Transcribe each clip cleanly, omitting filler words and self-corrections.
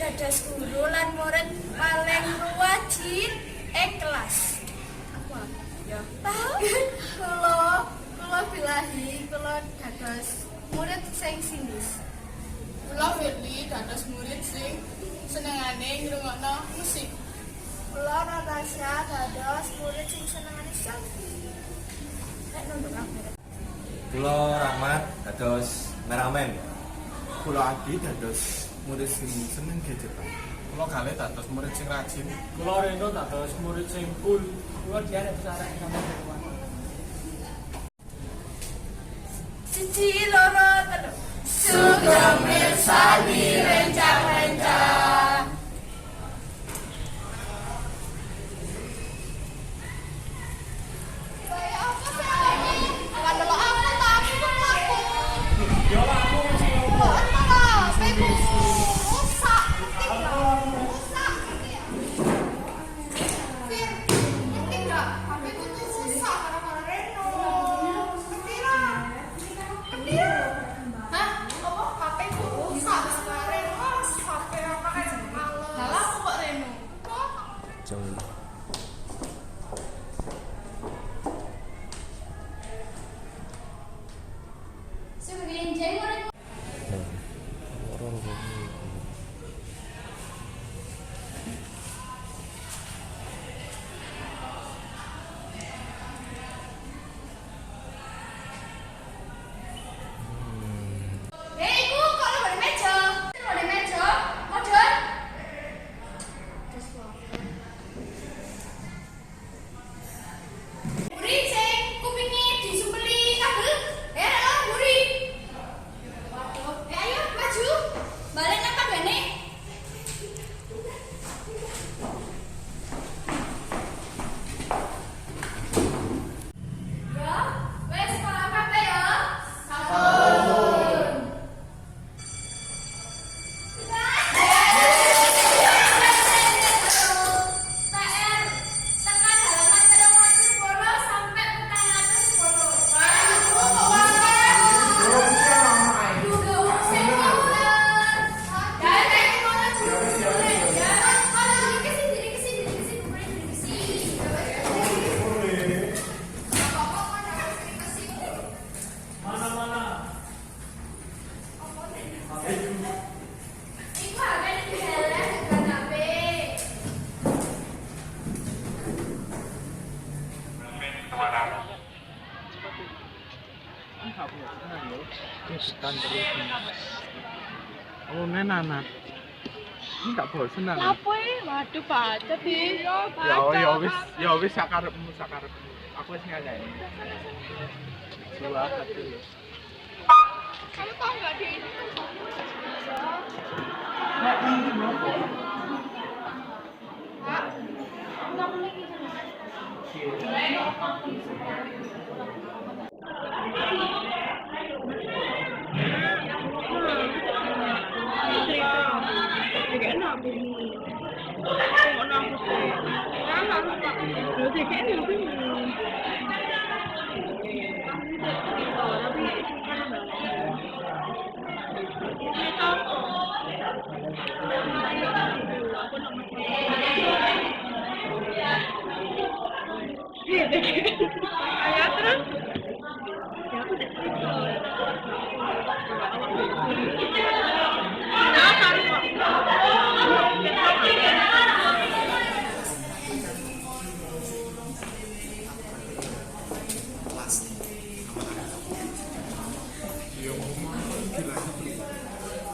dados guru lan murid paling rajin kelas. Apa? Ya. Kula bilahi kula dados murid sing sinis. Kula Firly dados murid sing senengane ngrungokno musik. Kula Natasha dados murid sing senengane selfie. Nek nunduk kamera. Kula Rahmat dados meramen. Kula Adi dados murid sing seneng gadgetan. Kula Galih dados murid sing rajin. Kula Reno dados murid sing cool. Kula diarep sareng sama dewan. Siji loro telu. Sugeng mirsani rencang-rencang. Oh, nenak. Ini gak bosen nang. Apa waduh baca di. Ya wis sakarepmu. Aku wis nyanyi. Dua hati. Kamu tahu nggak dia ini?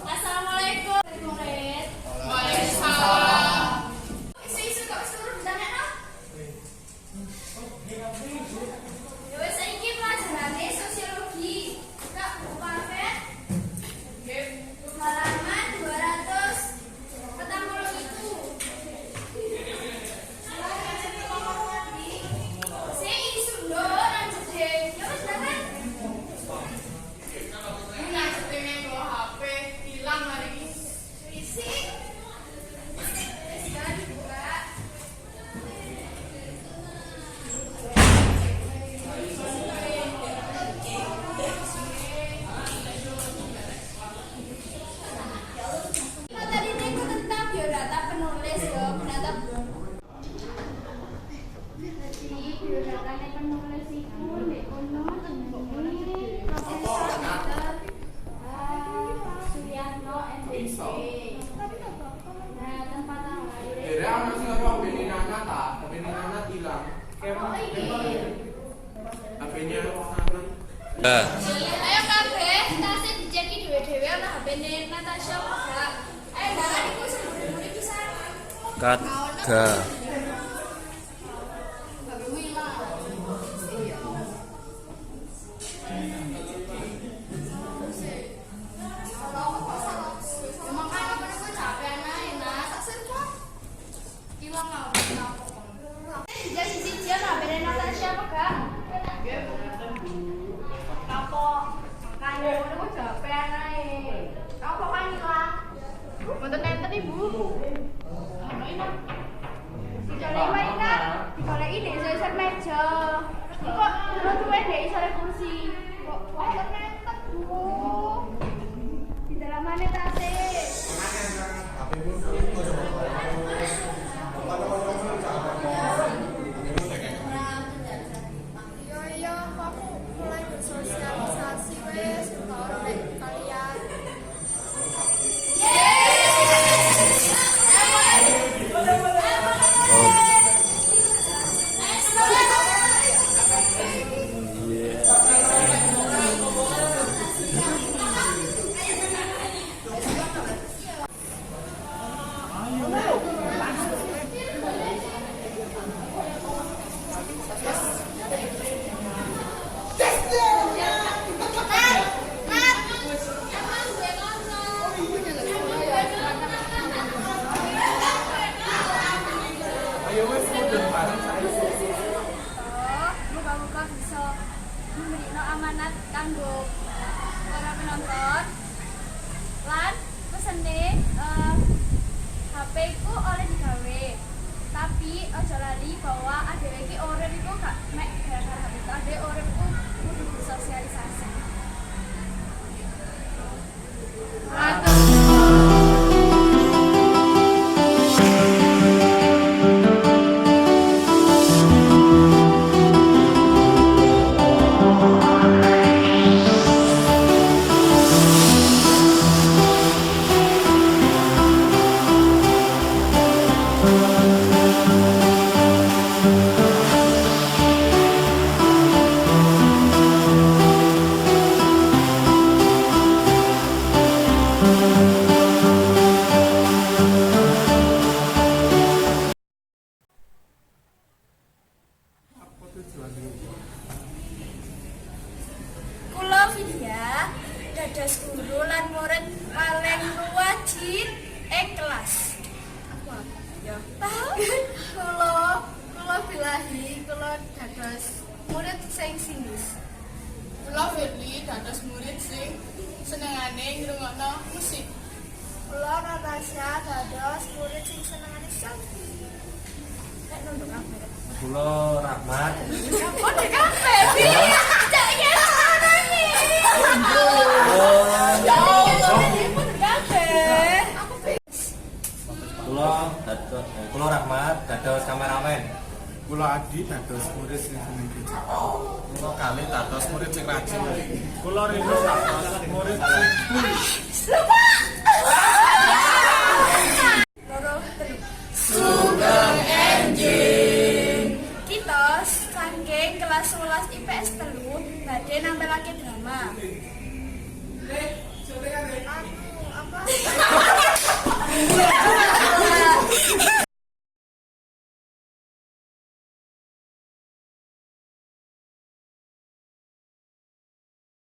Assalamualaikum. Waalaikumsalam. Isu-isu kok suruh bisa nek no? Ya wis saiki Nah, tempat lain. Kira ana sing ora HP-ne Nana ta, HP-ne Nana ilang. HP-nya Nana. Ayo kabeh, tasih dijeki dhewe-dhewe ana HP-ne Natasha enggak? Ayo jangan iku sembunyi-sembunyi pisan. Kat. Ga. Muga-muga bisa memberikan amanat kanggo para penonton. Lan pesene HP ku oleh digawe. Tapi aja lali bahwa adewe iki urip iku gak mek gara-gara HP. Adewe urip iku kudu bersosialisasi. Kula Vidya dados guru lan murid paling tua di kelas. Ya. Kula bilahi kula dados murid sing sindis. Kula Firly dados murid sing senengane ngrungokno musik. Kula Natasha dados murid sing senengane selfie. Nek nunduk kamera. Kula Rahmat. Kok nek kabeh sih? Cak ya anane. Kula Rahmat dados kameramen. Kula Adi dados murid sing seneng kecap. Kula Kali dados murid sing rajin. Kula Rino dados murid sing cool. Sugeng enjing. Kita saking kelas 11 IPS 3 badhe nampilake drama.